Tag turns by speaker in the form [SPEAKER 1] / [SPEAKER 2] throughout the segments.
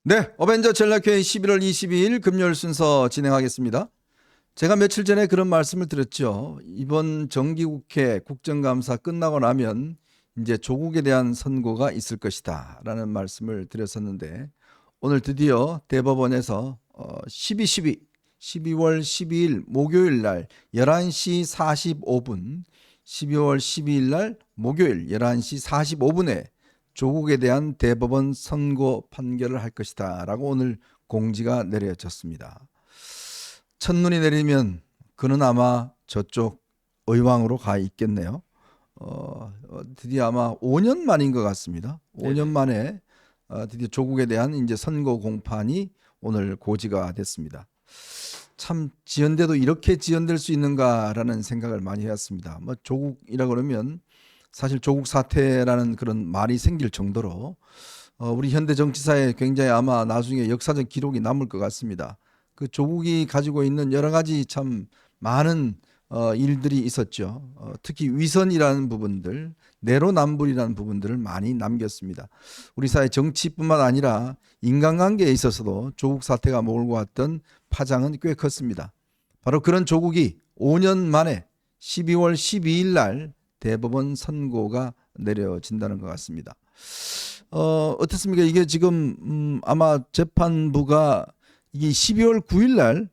[SPEAKER 1] 네, 어벤져 전략회의 11월 22일 금요일 순서 진행하겠습니다. 제가 며칠 전에 그런 말씀을 드렸죠. 이번 정기국회 국정감사 끝나고 나면 이제 조국에 대한 선고가 있을 것이다 라는 말씀을 드렸었는데 오늘 드디어 대법원에서 12월 12일 목요일 날 11시 45분 12월 12일 날 목요일 11시 45분에 조국에 대한 대법원 선고 판결을 할 것이다 라고 오늘 공지가 내려졌습니다. 첫눈이 내리면 그는 아마 저쪽 의왕으로 가 있겠네요. 드디어 아마 5년 만인 것 같습니다. 5년 만에 드디어 조국에 대한 이제 선고 공판이 오늘 고지가 됐습니다. 참 지연돼도 이렇게 지연될 수 있는가라는 생각을 많이 해왔습니다. 뭐 조국이라 그러면 사실 조국 사태라는 그런 말이 생길 정도로 우리 현대 정치사에 굉장히 아마 나중에 역사적 기록이 남을 것 같습니다. 그 조국이 가지고 있는 여러 가지 참 많은 일들이 있었죠. 특히 위선이라는 부분들, 내로남불이라는 부분들을 많이 남겼습니다. 우리 사회 정치뿐만 아니라 인간관계에 있어서도 조국 사태가 몰고 왔던 파장은 꽤 컸습니다. 바로 그런 조국이 5년 만에 12월 12일 날 대법원 선고가 내려진다는 것 같습니다. 어떻습니까? 이게 지금 아마 재판부가 이게 12월 9일 날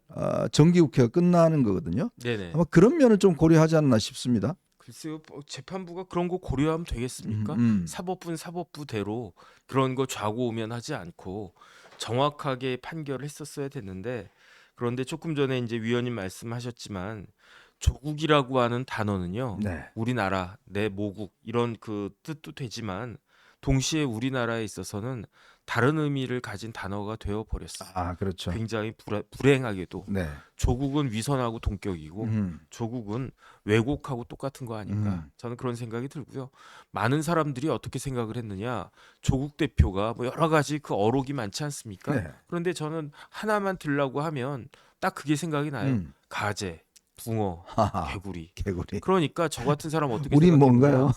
[SPEAKER 1] 정기국회가 끝나는 거거든요.
[SPEAKER 2] 네네.
[SPEAKER 1] 아마 그런 면을 좀 고려하지 않나 싶습니다.
[SPEAKER 2] 글쎄요, 재판부가 그런 거 고려하면 되겠습니까? 사법부는 사법부대로 그런 거 좌고우면하지 않고 정확하게 판결을 했었어야 됐는데, 그런데 조금 전에 이제 위원님 말씀하셨지만 조국이라고 하는 단어는요,
[SPEAKER 1] 네.
[SPEAKER 2] 우리나라, 내 모국 이런 그 뜻도 되지만 동시에 우리나라에 있어서는 다른 의미를 가진 단어가 되어 버렸어요.
[SPEAKER 1] 아, 그렇죠.
[SPEAKER 2] 굉장히 불행하게도
[SPEAKER 1] 네.
[SPEAKER 2] 조국은 위선하고 동격이고 조국은 왜곡하고 똑같은 거 아닌가, 저는 그런 생각이 들고요. 많은 사람들이 어떻게 생각을 했느냐, 조국 대표가 뭐 여러 가지 그 어록이 많지 않습니까?
[SPEAKER 1] 네.
[SPEAKER 2] 그런데 저는 하나만 들라고 하면 딱 그게 생각이 나요. 가재, 붕어,
[SPEAKER 1] 하하,
[SPEAKER 2] 개구리.
[SPEAKER 1] 개구리.
[SPEAKER 2] 그러니까 저 같은 사람 어떻게
[SPEAKER 1] 우린
[SPEAKER 2] 생각했느냐,
[SPEAKER 1] 뭔가요?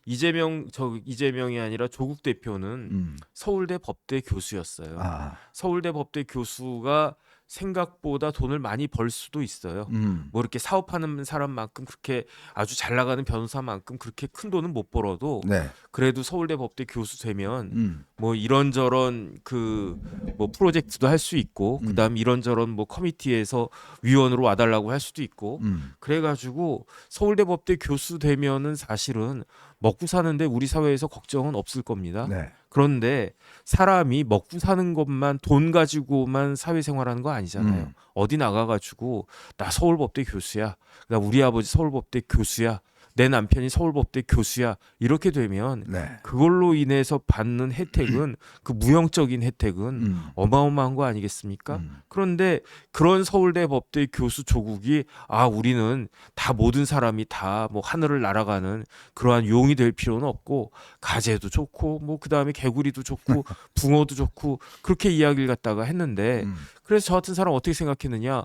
[SPEAKER 2] 이재명이 아니라 조국 대표는 서울대 법대 교수였어요.
[SPEAKER 1] 아,
[SPEAKER 2] 서울대 법대 교수가 생각보다 돈을 많이 벌 수도 있어요. 뭐 이렇게 사업하는 사람만큼, 그렇게 아주 잘 나가는 변호사만큼 그렇게 큰 돈은 못 벌어도
[SPEAKER 1] 네.
[SPEAKER 2] 그래도 서울대 법대 교수 되면 뭐 이런저런 그 뭐 프로젝트도 할 수 있고, 그다음 이런저런 뭐 커미티에서 위원으로 와달라고 할 수도 있고, 그래가지고 서울대 법대 교수 되면은 사실은 먹고 사는데 우리 사회에서 걱정은 없을 겁니다.
[SPEAKER 1] 네.
[SPEAKER 2] 그런데 사람이 먹고 사는 것만, 돈 가지고만 사회생활하는 거 아니잖아요. 어디 나가가지고 나 서울법대 교수야, 나 우리 아버지 서울법대 교수야, 내 남편이 서울법대 교수야, 이렇게 되면
[SPEAKER 1] 네.
[SPEAKER 2] 그걸로 인해서 받는 혜택은 그 무형적인 혜택은 어마어마한 거 아니겠습니까? 그런데 그런 서울대 법대 교수 조국이 우리는 다, 모든 사람이 다 뭐 하늘을 날아가는 그러한 용이 될 필요는 없고, 가재도 좋고 뭐 그다음에 개구리도 좋고 붕어도 좋고, 그렇게 이야기를 갖다가 했는데, 그래서 저 같은 사람 어떻게 생각했느냐,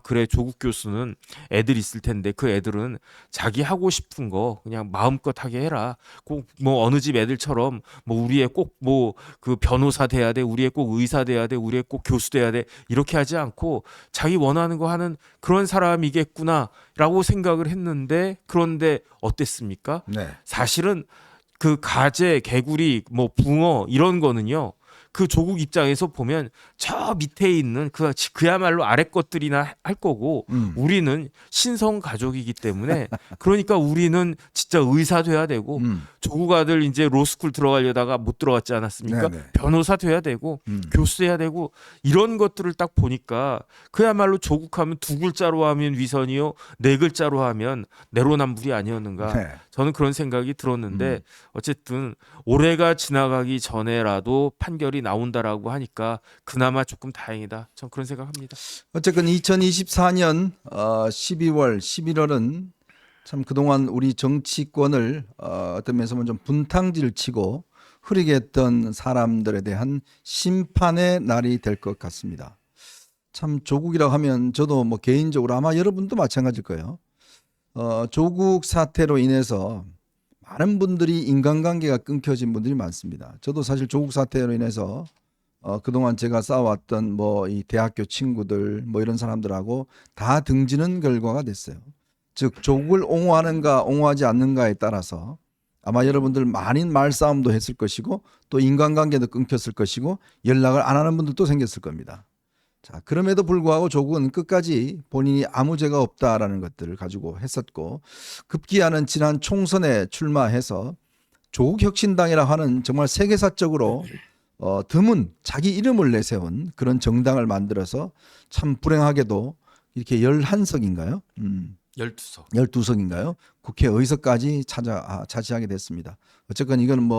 [SPEAKER 2] 그래, 조국 교수는 애들 있을 텐데 그 애들은 자기 하고 싶은 거 그냥 마음껏 하게 해라. 꼭 뭐 어느 집 애들처럼 뭐 우리 애 꼭 뭐 그 변호사 돼야 돼, 우리 애 꼭 의사 돼야 돼, 우리 애 꼭 교수 돼야 돼, 이렇게 하지 않고 자기 원하는 거 하는 그런 사람이겠구나라고 생각을 했는데, 그런데 어땠습니까?
[SPEAKER 1] 네.
[SPEAKER 2] 사실은 그 가재, 개구리, 뭐 붕어 이런 거는요, 그 조국 입장에서 보면 저 밑에 있는 그야말로 아래 것들이나 할 거고, 우리는 신성 가족이기 때문에, 그러니까 우리는 진짜 의사 돼야 되고, 조국 아들 이제 로스쿨 들어가려다가 못 들어갔지 않았습니까?
[SPEAKER 1] 네네.
[SPEAKER 2] 변호사 돼야 되고 교수 돼야 되고, 이런 것들을 딱 보니까 그야말로 조국하면 두 글자로 하면 위선이요, 네 글자로 하면 내로남불이 아니었는가,
[SPEAKER 1] 네.
[SPEAKER 2] 저는 그런 생각이 들었는데, 어쨌든 올해가 지나가기 전에라도 판결이 나온다라고 하니까 그나마 조금 다행이다, 전 그런 생각합니다.
[SPEAKER 1] 어쨌건 2024년 12월, 11월은 참 그동안 우리 정치권을 어떤 면에서 보면 좀 분탕질 치고 흐리게 했던 사람들에 대한 심판의 날이 될 것 같습니다. 참 조국이라고 하면 저도 뭐 개인적으로 아마 여러분도 마찬가지일 거예요. 조국 사태로 인해서 많은 분들이 인간관계가 끊겨진 분들이 많습니다. 저도 사실 조국 사태로 인해서 그동안 제가 쌓아왔던 뭐 이 대학교 친구들 뭐 이런 사람들하고 다 등지는 결과가 됐어요. 즉 조국을 옹호하는가 옹호하지 않는가에 따라서 아마 여러분들 많이 말싸움도 했을 것이고 또 인간관계도 끊겼을 것이고 연락을 안 하는 분들도 생겼을 겁니다. 자, 그럼에도 불구하고 조국은 끝까지 본인이 아무 죄가 없다라는 것들을 가지고 했었고 급기야는 지난 총선에 출마해서 조국혁신당이라 하는 정말 세계사적으로 드문 자기 이름을 내세운 그런 정당을 만들어서 참 불행하게도 이렇게 11석인가요?
[SPEAKER 2] 12석.
[SPEAKER 1] 12석인가요? 국회 의석까지 차지하게 됐습니다. 어쨌건 이거는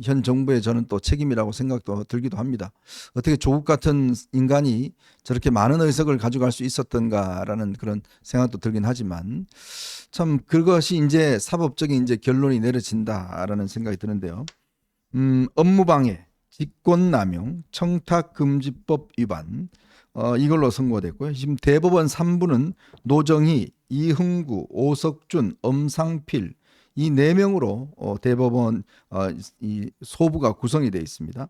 [SPEAKER 1] 현 정부의 저는 또 책임이라고 생각도 들기도 합니다. 어떻게 조국 같은 인간이 저렇게 많은 의석을 가져갈 수 있었던가라는 그런 생각도 들긴 하지만 참 그것이 이제 사법적인 이제 결론이 내려진다라는 생각이 드는데요. 업무방해, 직권남용, 청탁금지법 위반 이걸로 선고됐고요. 지금 대법원 3부는 노정희, 이흥구, 오석준, 엄상필 이 4명으로 대법원 이 소부가 구성이 되어 있습니다.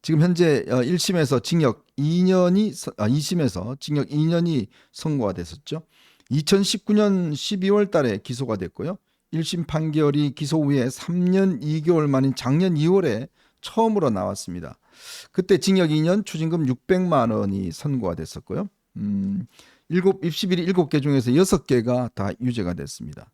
[SPEAKER 1] 지금 현재 1심에서 징역 2년이 2심에서 징역 2년이 선고가 됐었죠. 2019년 12월 달에 기소가 됐고요. 1심 판결이 기소 후에 3년 2개월 만인 작년 2월에 처음으로 나왔습니다. 그때 징역 2년, 추징금 600만 원이 선고가 됐었고요. 입시비리 7개 중에서 6개가 다 유죄가 됐습니다.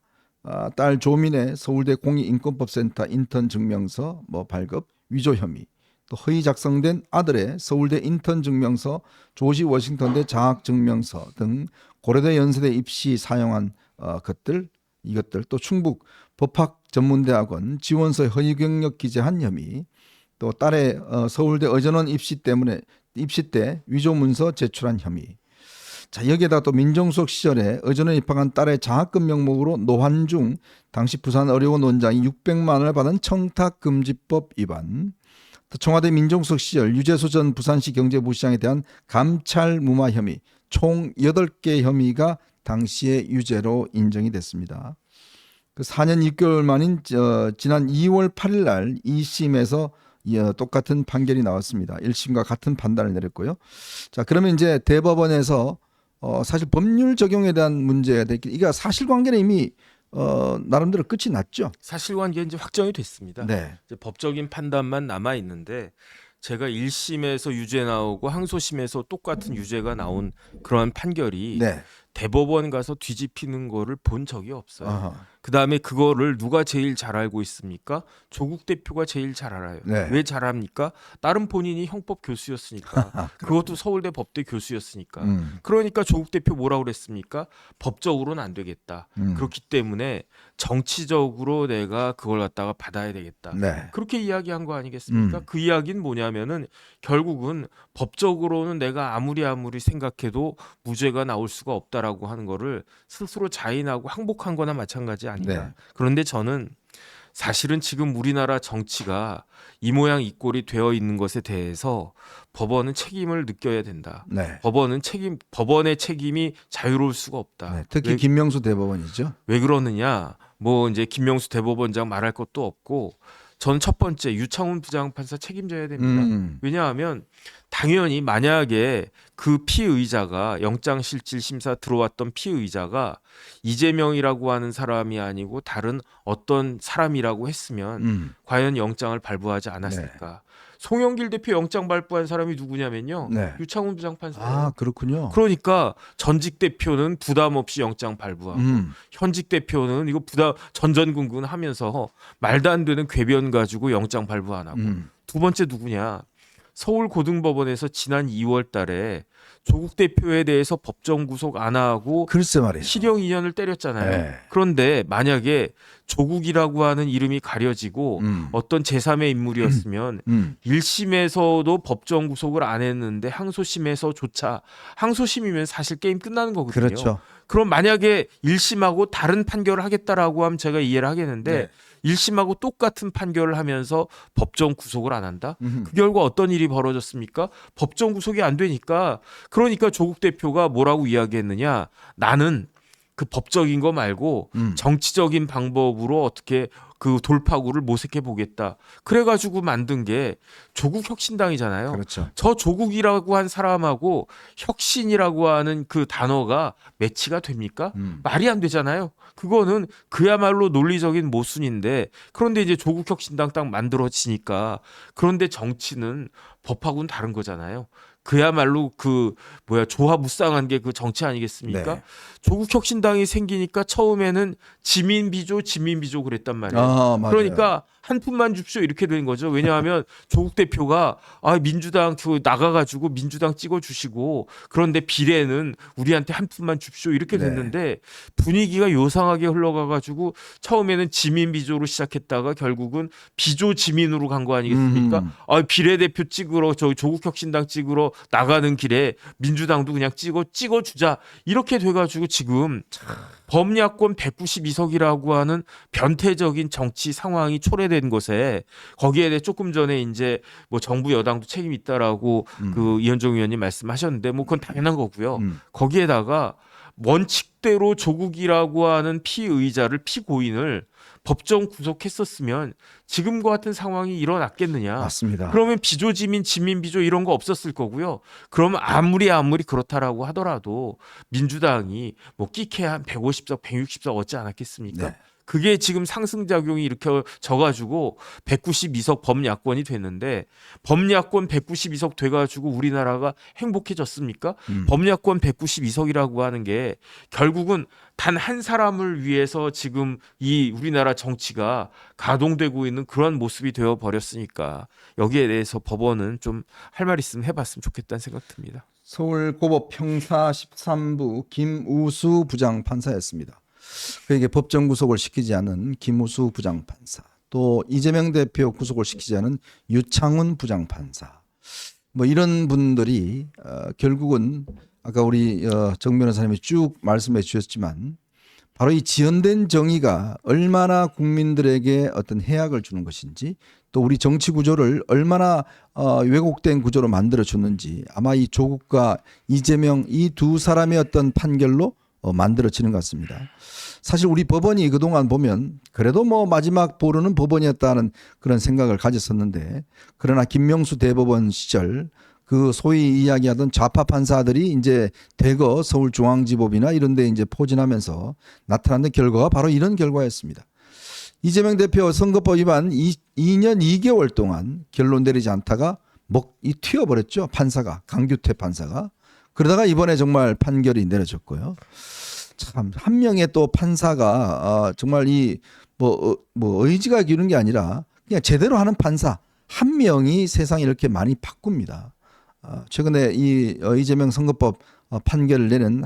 [SPEAKER 1] 딸 조민의 서울대 공익인권법센터 인턴 증명서 발급, 위조 혐의, 또 허위 작성된 아들의 서울대 인턴 증명서, 조지 워싱턴대 장학 증명서 등 고려대 연세대 입시 사용한 이것들, 또 충북 법학전문대학원 지원서 허위 경력 기재한 혐의, 또 딸의 서울대 의전원 입시 때 위조 문서 제출한 혐의. 자, 여기에다 또 민정수석 시절에 의전원에 입학한 딸의 장학금 명목으로 노환중 당시 부산의료원 원장이 600만 원을 받은 청탁금지법 위반. 또 청와대 민정수석 시절 유재수 전 부산시 경제부시장에 대한 감찰 무마 혐의 총 8개 혐의가 당시에 유죄로 인정이 됐습니다. 그 4년 6개월 만인 지난 2월 8일 날 2심에서 똑같은 판결이 나왔습니다. 1심과 같은 판단을 내렸고요. 자, 그러면 이제 대법원에서 사실 법률 적용에 대한 문제가 됐기, 이게 사실관계는 이미 나름대로 끝이 났죠.
[SPEAKER 2] 사실관계는 이제 확정이 됐습니다.
[SPEAKER 1] 네.
[SPEAKER 2] 이제 법적인 판단만 남아 있는데 제가 1심에서 유죄 나오고 항소심에서 똑같은 유죄가 나온 그러한 판결이
[SPEAKER 1] 네.
[SPEAKER 2] 대법원 가서 뒤집히는 거를 본 적이 없어요.
[SPEAKER 1] 아하.
[SPEAKER 2] 그다음에 그거를 누가 제일 잘 알고 있습니까? 조국 대표가 제일 잘 알아요.
[SPEAKER 1] 네.
[SPEAKER 2] 왜 잘 압니까? 다른 본인이 형법 교수였으니까. 그것도 서울대 법대 교수였으니까. 그러니까 조국 대표 뭐라고 그랬습니까? 법적으로는 안 되겠다. 그렇기 때문에 정치적으로 내가 그걸 갖다가 받아야 되겠다.
[SPEAKER 1] 네.
[SPEAKER 2] 그렇게 이야기한 거 아니겠습니까? 그 이야기는 뭐냐면은 결국은 법적으로는 내가 아무리 생각해도 무죄가 나올 수가 없다라고 하는 거를 스스로 자인하고 항복한 거나 마찬가지 아닌가.
[SPEAKER 1] 네.
[SPEAKER 2] 그런데 저는 사실은 지금 우리나라 정치가 이 모양 이 꼴이 되어 있는 것에 대해서 법원은 책임을 느껴야 된다.
[SPEAKER 1] 네.
[SPEAKER 2] 법원의 책임이 자유로울 수가 없다.
[SPEAKER 1] 네. 특히 김명수 대법원이죠.
[SPEAKER 2] 왜 그러느냐? 이제 김명수 대법원장 말할 것도 없고, 저는 첫 번째 유창훈 부장판사 책임져야 됩니다. 왜냐하면 당연히 만약에 그 피의자가 영장실질심사 들어왔던 피의자가 이재명이라고 하는 사람이 아니고 다른 어떤 사람이라고 했으면 과연 영장을 발부하지 않았을까. 네. 송영길 대표 영장 발부한 사람이 누구냐면요.
[SPEAKER 1] 네.
[SPEAKER 2] 유창훈 부장판사예요.
[SPEAKER 1] 아, 그렇군요.
[SPEAKER 2] 그러니까 전직 대표는 부담 없이 영장 발부하고 현직 대표는 이거 전전긍긍 하면서 말도 안 되는 궤변 가지고 영장 발부 안 하고. 두 번째 누구냐? 서울고등법원에서 지난 2월 달에 조국 대표에 대해서 법정 구속 안 하고
[SPEAKER 1] 글쎄 말이에요.
[SPEAKER 2] 실형 2년을 때렸잖아요.
[SPEAKER 1] 네.
[SPEAKER 2] 그런데 만약에 조국이라고 하는 이름이 가려지고 어떤 제3의 인물이었으면 1심에서도 법정 구속을 안 했는데 항소심에서조차, 항소심이면 사실 게임 끝나는 거거든요.
[SPEAKER 1] 그렇죠.
[SPEAKER 2] 그럼 만약에 1심하고 다른 판결을 하겠다라고 하면 제가 이해를 하겠는데
[SPEAKER 1] 네.
[SPEAKER 2] 1심하고 똑같은 판결을 하면서 법정 구속을 안 한다? 그 결과 어떤 일이 벌어졌습니까? 법정 구속이 안 되니까, 그러니까 조국 대표가 뭐라고 이야기했느냐? 나는 그 법적인 거 말고 정치적인 방법으로 어떻게 그 돌파구를 모색해 보겠다. 그래가지고 만든 게 조국 혁신당이잖아요.
[SPEAKER 1] 그렇죠.
[SPEAKER 2] 저 조국이라고 한 사람하고 혁신이라고 하는 그 단어가 매치가 됩니까? 말이 안 되잖아요. 그거는 그야말로 논리적인 모순인데 그런데 이제 조국 혁신당 딱 만들어지니까 그런데 정치는 법하고는 다른 거잖아요. 그야말로 그 조화무쌍한 게 그 정치 아니겠습니까?
[SPEAKER 1] 네.
[SPEAKER 2] 조국 혁신당이 생기니까 처음에는 지민비조 그랬단 말이에요.
[SPEAKER 1] 아, 맞아요.
[SPEAKER 2] 그러니까 한 푼만 줍쇼 이렇게 된 거죠. 왜냐하면 조국 대표가 민주당 나가가지고 민주당 찍어주시고 그런데 비례는 우리한테 한 푼만 줍쇼 이렇게
[SPEAKER 1] 네.
[SPEAKER 2] 됐는데 분위기가 요상하게 흘러가가지고 처음에는 지민비조로 시작했다가 결국은 비조지민으로 간 거 아니겠습니까? 비례대표 찍으러 조국 혁신당 찍으러 나가는 길에 민주당도 그냥 찍어주자 이렇게 돼가지고 지금 범야권 192석이라고 하는 변태적인 정치 상황이 초래된 것에 거기에 대해 조금 전에 이제 뭐 정부 여당도 책임 있다라고 그 이현정 의원님 말씀하셨는데 뭐 그건 당연한 거고요. 거기에다가 원칙대로 조국이라고 하는 피의자를 피고인을 법정 구속했었으면 지금과 같은 상황이 일어났겠느냐.
[SPEAKER 1] 맞습니다.
[SPEAKER 2] 그러면 비조지민, 지민비조 이런 거 없었을 거고요. 그러면 아무리 그렇다라고 하더라도 민주당이 뭐 끼케 한 150석, 160석 얻지 않았겠습니까?
[SPEAKER 1] 네.
[SPEAKER 2] 그게 지금 상승작용이 이렇게 져가지고 192석 범야권이 됐는데 범야권 192석 돼가지고 우리나라가 행복해졌습니까? 범야권 192석이라고 하는 게 결국은 단 한 사람을 위해서 지금 이 우리나라 정치가 가동되고 있는 그런 모습이 되어 버렸으니까 여기에 대해서 법원은 좀 할 말 있으면 해봤으면 좋겠다는 생각 듭니다.
[SPEAKER 1] 서울고법 형사 13부 김우수 부장판사였습니다. 그에게 법정 구속을 시키지 않은 김우수 부장판사, 또 이재명 대표 구속을 시키지 않은 유창훈 부장판사, 뭐 이런 분들이 결국은 아까 우리 정 변호사님이 쭉 말씀해 주셨지만 바로 이 지연된 정의가 얼마나 국민들에게 어떤 해악을 주는 것인지 또 우리 정치 구조를 얼마나 왜곡된 구조로 만들어 줬는지 아마 이 조국과 이재명 이 두 사람의 어떤 판결로 만들어지는 것 같습니다. 사실 우리 법원이 그동안 보면 그래도 뭐 마지막 보루는 법원이었다는 그런 생각을 가졌었는데 그러나 김명수 대법원 시절 그 소위 이야기하던 좌파 판사들이 이제 대거 서울중앙지법이나 이런 데 이제 포진하면서 나타난 결과가 바로 이런 결과였습니다. 이재명 대표 선거법 위반 2년 2개월 동안 결론 내리지 않다가 튀어버렸죠. 판사가, 강규태 판사가. 그러다가 이번에 정말 판결이 내려졌고요. 참 한 명의 또 판사가 정말 이 뭐 의지가 기르는 게 아니라 그냥 제대로 하는 판사 한 명이 세상을 이렇게 많이 바꿉니다. 최근에 이 이재명 선거법 판결을 내는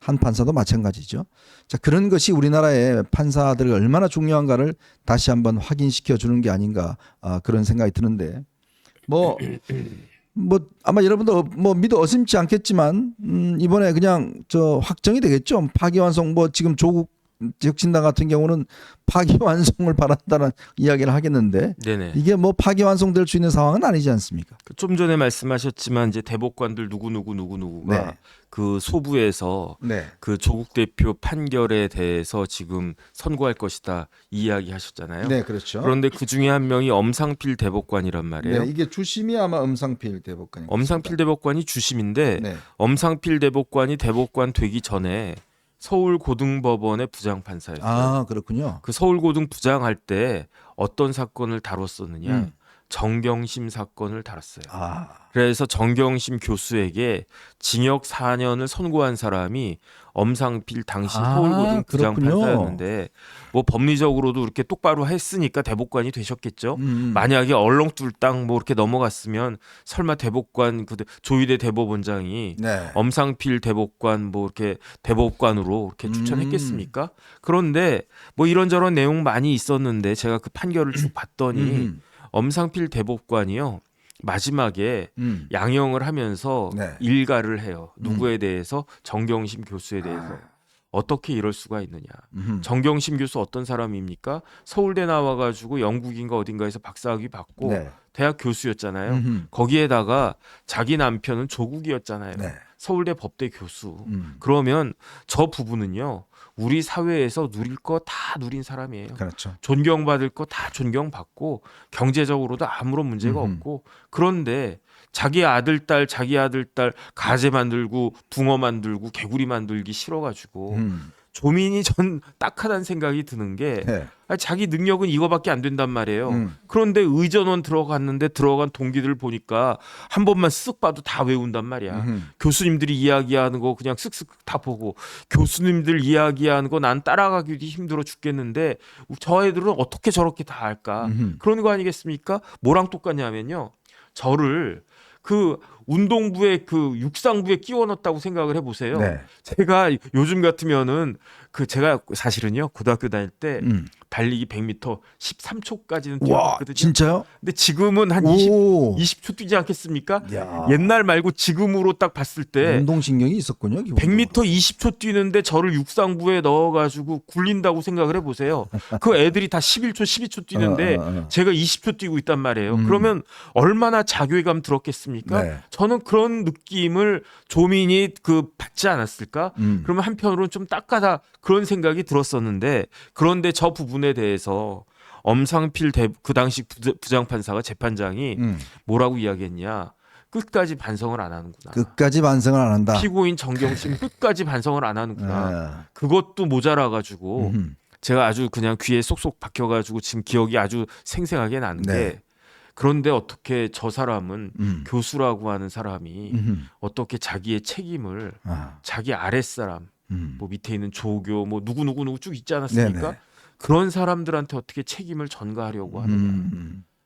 [SPEAKER 1] 한 판사도 마찬가지죠. 자, 그런 것이 우리나라의 판사들이 얼마나 중요한가를 다시 한번 확인시켜 주는 게 아닌가 그런 생각이 드는데 뭐 아마 여러분도 뭐 믿어 의심치 않겠지만 이번에 그냥 확정이 되겠죠. 파기환송 지금 조국 혁신당 같은 경우는 파기환송을 바란다는 이야기를 하겠는데
[SPEAKER 2] 네네.
[SPEAKER 1] 이게 뭐 파기환송될 수 있는 상황은 아니지 않습니까?
[SPEAKER 2] 좀 전에 말씀하셨지만 이제 대법관들 누구누구가
[SPEAKER 1] 네.
[SPEAKER 2] 그 소부에서
[SPEAKER 1] 네.
[SPEAKER 2] 그 조국 대표 판결에 대해서 지금 선고할 것이다 이 이야기 하셨잖아요.
[SPEAKER 1] 네, 그렇죠.
[SPEAKER 2] 그런데 그 중에 한 명이 엄상필 대법관이란 말이에요.
[SPEAKER 1] 네, 이게 주심이 아마 엄상필 대법관입니다.
[SPEAKER 2] 엄상필 대법관이 주심인데
[SPEAKER 1] 네.
[SPEAKER 2] 엄상필 대법관이 대법관 되기 전에 서울고등법원의 부장판사였어요.
[SPEAKER 1] 아, 그렇군요.
[SPEAKER 2] 그 서울고등 부장할 때 어떤 사건을 다뤘었느냐?
[SPEAKER 1] 음.
[SPEAKER 2] 정경심 사건을 다뤘어요.
[SPEAKER 1] 아,
[SPEAKER 2] 그래서 정경심 교수에게 징역 4년을 선고한 사람이 엄상필 당시 서울고등
[SPEAKER 1] 그렇군요.
[SPEAKER 2] 부장판사였는데 뭐 법리적으로도 이렇게 똑바로 했으니까 대법관이 되셨겠죠.
[SPEAKER 1] 음.
[SPEAKER 2] 만약에 얼렁뚱땅 뭐 이렇게 넘어갔으면 설마 대법관 조희대 대법원장이
[SPEAKER 1] 네.
[SPEAKER 2] 엄상필 대법관 뭐 이렇게 대법관으로 이렇게 추천했겠습니까? 그런데 뭐 이런저런 내용 많이 있었는데 제가 그 판결을 쭉 봤더니 엄상필 대법관이요 마지막에 양형을 하면서
[SPEAKER 1] 네.
[SPEAKER 2] 일가를 해요. 누구에 대해서? 정경심 교수에 대해서. 어떻게 이럴 수가 있느냐. 정경심 교수 어떤 사람입니까? 서울대 나와가지고 영국인가 어딘가에서 박사학위 받고
[SPEAKER 1] 네.
[SPEAKER 2] 대학 교수였잖아요. 거기에다가 자기 남편은 조국이었잖아요.
[SPEAKER 1] 네.
[SPEAKER 2] 서울대 법대 교수. 그러면 저 부부는요 우리 사회에서 누릴 거 다 누린 사람이에요.
[SPEAKER 1] 그렇죠.
[SPEAKER 2] 존경받을 거 다 존경받고 경제적으로도 아무런 문제가 없고 그런데 자기 아들 딸 가재 만들고 붕어 만들고 개구리 만들기 싫어가지고 조민이 전 딱하다는 생각이 드는 게
[SPEAKER 1] 네.
[SPEAKER 2] 아니, 자기 능력은 이거밖에 안 된단 말이에요. 그런데 의전원 들어갔는데 들어간 동기들 보니까 한 번만 쓱 봐도 다 외운단 말이야. 교수님들이 이야기하는 거 그냥 쓱쓱 다 보고 교수님들 이야기하는 거 난 따라가기도 힘들어 죽겠는데 저 애들은 어떻게 저렇게 다 알까? 그런 거 아니겠습니까? 뭐랑 똑같냐면요. 저를 그 운동부에 그 육상부에 끼워 넣었다고 생각을 해보세요.
[SPEAKER 1] 네.
[SPEAKER 2] 제가 요즘 같으면은 그 제가 사실은요 고등학교 다닐 때
[SPEAKER 1] 음.
[SPEAKER 2] 달리기 100m 13초까지는
[SPEAKER 1] 와,
[SPEAKER 2] 뛰어봤거든요.
[SPEAKER 1] 진짜요?
[SPEAKER 2] 근데 지금은 한
[SPEAKER 1] 오.
[SPEAKER 2] 20초 뛰지 않겠습니까?
[SPEAKER 1] 야.
[SPEAKER 2] 옛날 말고 지금으로 딱 봤을 때
[SPEAKER 1] 운동신경이 있었군요. 기본적으로.
[SPEAKER 2] 100m 20초 뛰는데 저를 육상부에 넣어가지고 굴린다고 생각을 해보세요. 그 애들이 다 11초, 12초 뛰는데 제가 20초 뛰고 있단 말이에요. 그러면 얼마나 자괴감 들었겠습니까?
[SPEAKER 1] 네.
[SPEAKER 2] 저는 그런 느낌을 조민이 그 받지 않았을까? 그러면 한편으로는 좀 딱하다 그런 생각이 들었었는데 그런데 저 부분에 대해서 엄상필 그 당시 부장판사가 재판장이 뭐라고 이야기했냐? 끝까지 반성을 안 하는구나.
[SPEAKER 1] 끝까지 반성을 안 한다.
[SPEAKER 2] 피고인 정경심 끝까지 반성을 안 하는구나.
[SPEAKER 1] 네.
[SPEAKER 2] 그것도 모자라가지고 제가 아주 그냥 귀에 쏙쏙 박혀가지고 지금 기억이 아주 생생하게 나는데
[SPEAKER 1] 네.
[SPEAKER 2] 그런데 어떻게 저 사람은 교수라고 하는 사람이
[SPEAKER 1] 음흠.
[SPEAKER 2] 어떻게 자기의 책임을
[SPEAKER 1] 아.
[SPEAKER 2] 자기 아랫사람 뭐 밑에 있는 조교 뭐 누구 쭉 있지 않았습니까?
[SPEAKER 1] 네네.
[SPEAKER 2] 그런 사람들한테 어떻게 책임을 전가하려고 하느냐.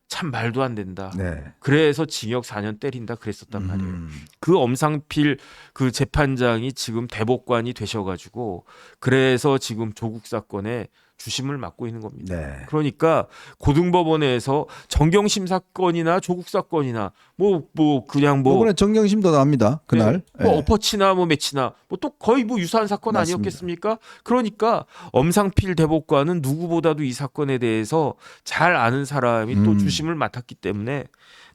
[SPEAKER 2] 참 말도 안 된다.
[SPEAKER 1] 네.
[SPEAKER 2] 그래서 징역 4년 때린다 그랬었단 말이에요.
[SPEAKER 1] 음.
[SPEAKER 2] 그 엄상필 그 재판장이 지금 대법관이 되셔가지고 그래서 지금 조국 사건에 주심을 맡고 있는 겁니다.
[SPEAKER 1] 네.
[SPEAKER 2] 그러니까 고등법원에서 정경심 사건이나 조국 사건이나 뭐 그냥 뭐
[SPEAKER 1] 이번에 정경심도 나옵니다. 그날.
[SPEAKER 2] 네. 뭐
[SPEAKER 1] 네.
[SPEAKER 2] 어퍼치나 뭐 매치나 뭐 또 거의 뭐 유사한 사건
[SPEAKER 1] 맞습니다.
[SPEAKER 2] 아니었겠습니까? 그러니까 엄상필 대법관은 누구보다도 이 사건에 대해서 잘 아는 사람이 또 주심을 맡았기 때문에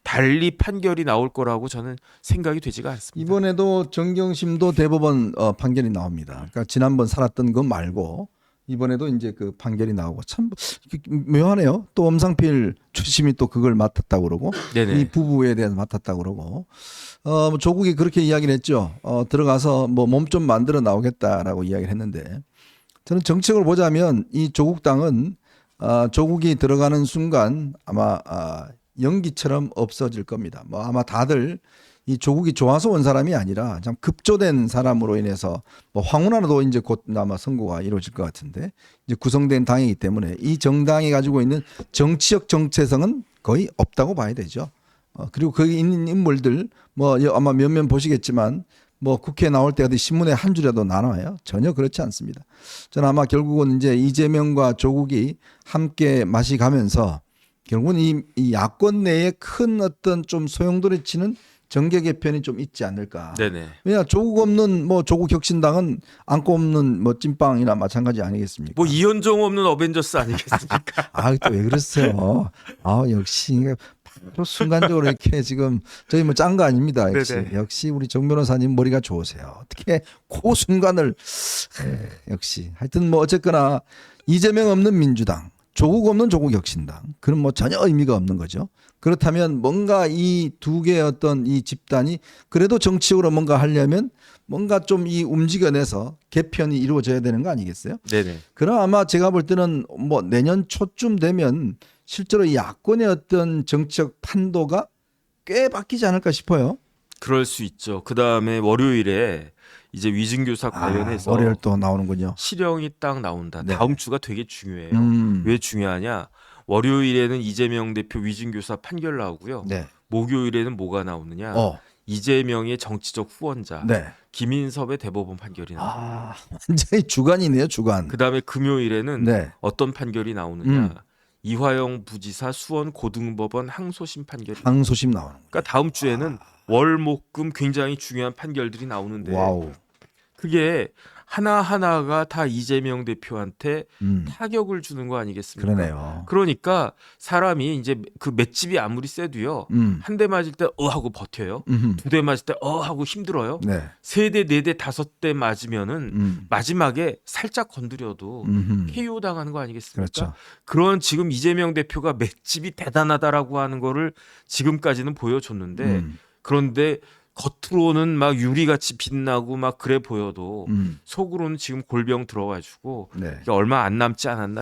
[SPEAKER 2] 달리 판결이 나올 거라고 저는 생각이 되지가 않습니다.
[SPEAKER 1] 이번에도 정경심도 대법원 판결이 나옵니다. 그러니까 지난번 살았던 거 말고 이번에도 이제 그 판결이 나오고 참 묘하네요. 또 엄상필 주심이 또 그걸 맡았다고 그러고
[SPEAKER 2] 네네.
[SPEAKER 1] 이 부부에 대해서 맡았다고 그러고 뭐 조국이 그렇게 이야기를 했죠. 들어가서 뭐 몸 좀 만들어 나오겠다라고 이야기를 했는데 저는 정책으로 보자면 이 조국 당은 조국이 들어가는 순간 아마 연기처럼 없어질 겁니다. 뭐 아마 다들 이 조국이 좋아서 온 사람이 아니라 참 급조된 사람으로 인해서 뭐 황운하도 이제 곧 아마 선고가 이루어질 것 같은데 이제 구성된 당이기 때문에 이 정당이 가지고 있는 정치적 정체성은 거의 없다고 봐야 되죠. 그리고 거기 있는 인물들 뭐 아마 몇몇 보시겠지만 뭐 국회에 나올 때 어디 신문에 한 줄이라도 나눠요. 전혀 그렇지 않습니다. 저는 아마 결국은 이제 이재명과 조국이 함께 맛이 가면서 결국은 이 야권 내에 큰 어떤 좀 소용돌이 치는 정계 개편이 좀 있지 않을까.
[SPEAKER 2] 네네.
[SPEAKER 1] 왜냐 조국 없는 뭐 조국 혁신당은 안고 없는 뭐 찐빵이나 마찬가지 아니겠습니까?
[SPEAKER 2] 뭐 이현종 없는 어벤져스 아니겠습니까?
[SPEAKER 1] 또 왜 그러세요? 역시 바로 순간적으로 이렇게 지금 저희 뭐 짠 거 아닙니다. 역시
[SPEAKER 2] 네네.
[SPEAKER 1] 역시 우리 정 변호사님 머리가 좋으세요. 어떻게 그 순간을 역시 하여튼 뭐 어쨌거나 이재명 없는 민주당. 조국 없는 조국 혁신당. 그럼 뭐 전혀 의미가 없는 거죠. 그렇다면 뭔가 이 두 개의 어떤 이 집단이 그래도 정치적으로 뭔가 하려면 뭔가 좀 이 움직여내서 개편이 이루어져야 되는 거 아니겠어요?
[SPEAKER 2] 네네.
[SPEAKER 1] 그럼 아마 제가 볼 때는 뭐 내년 초쯤 되면 실제로 이 야권의 어떤 정치적 판도가 꽤 바뀌지 않을까 싶어요.
[SPEAKER 2] 그럴 수 있죠. 그 다음에 월요일에 이제 위증교사 관련해서
[SPEAKER 1] 월요일 또 나오는군요.
[SPEAKER 2] 실형이 딱 나온다.
[SPEAKER 1] 네.
[SPEAKER 2] 다음 주가 되게 중요해요. 왜 중요하냐? 월요일에는 이재명 대표 위증교사 판결 나오고요.
[SPEAKER 1] 네.
[SPEAKER 2] 목요일에는 뭐가 나오느냐? 이재명의 정치적 후원자
[SPEAKER 1] 네.
[SPEAKER 2] 김인섭의 대법원 판결이 나옵니다.
[SPEAKER 1] 완전히 주간이네요, 주간.
[SPEAKER 2] 그 다음에 금요일에는
[SPEAKER 1] 네.
[SPEAKER 2] 어떤 판결이 나오느냐? 이화영 부지사 수원 고등법원 항소심 판결이.
[SPEAKER 1] 항소심 나오는.
[SPEAKER 2] 그러니까 다음 주에는 월, 목, 금 굉장히 중요한 판결들이 나오는데
[SPEAKER 1] 와우.
[SPEAKER 2] 그게 하나하나가 다 이재명 대표한테
[SPEAKER 1] 음.
[SPEAKER 2] 타격을 주는 거 아니겠습니까?
[SPEAKER 1] 그러네요.
[SPEAKER 2] 그러니까 사람이 이제 그 맷집이 아무리 세도요. 한 대 맞을 때 하고 버텨요. 두 대 맞을 때 하고 힘들어요.
[SPEAKER 1] 네.
[SPEAKER 2] 세 대, 네 대, 다섯 대 맞으면은 마지막에 살짝 건드려도 KO 당하는 거 아니겠습니까?
[SPEAKER 1] 그렇죠.
[SPEAKER 2] 그런 지금 이재명 대표가 맷집이 대단하다라고 하는 거를 지금까지는 보여줬는데 그런데 겉으로는 막 유리같이 빛나고 막 그래 보여도 속으로는 지금 골병 들어가지고
[SPEAKER 1] 네.
[SPEAKER 2] 얼마 안 남지 않았나